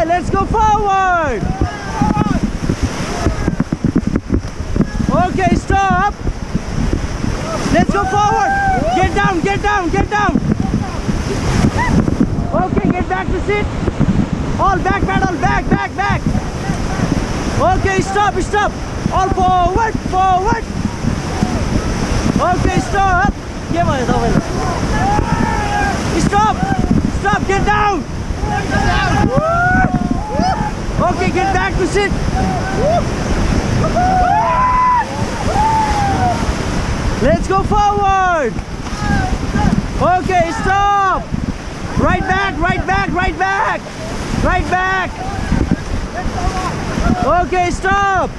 let's go forward. Okay, stop. Let's go forward. Get down, get down, get down. Okay, get back to sit. All back pedal, back, back, back. Okay, stop, stop. All forward, forward. Okay, stop. Stop, stop, get down. Okay, get back to sit. Let's go forward. Okay, stop. Right back, right back, right back. Right back. Okay, stop.